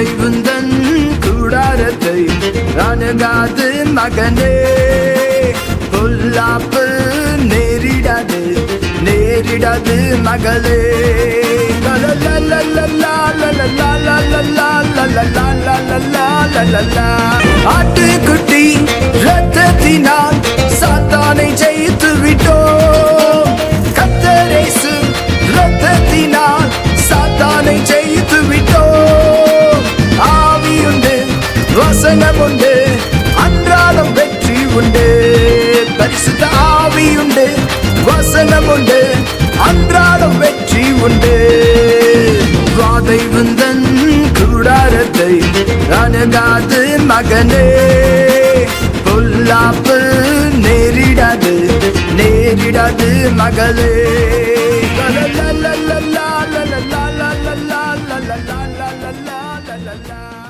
வாதை உந்தன் கூடாரத்தை அணுகாது மகனே, பொல்லாப்பு நேரிடாது நேரிடாது மகளே. ஆட்டுக்குட்டி ரத்தத்தினால் சாத்தானை ஜெயித்து விட்டோம். கர்த்தரேசு ரத்தத்தினால் சாத்தானை ஜெயித்து விட்டோம். ஆவியுண்டு, வசனம் உண்டு, அன்றாடம் வெற்றி உண்டு. பரிசுத்த ஆவியுண்டு, வசனம் உண்டு, அன்றாடம் வெற்றி உண்டு. வாதை உந்தன் கூடாரத்தை அணுகாது மகனே, பொல்லாப்பு நேரிடாது நேரிடாது மகளே. la la la la la la la la la la la la la la la la.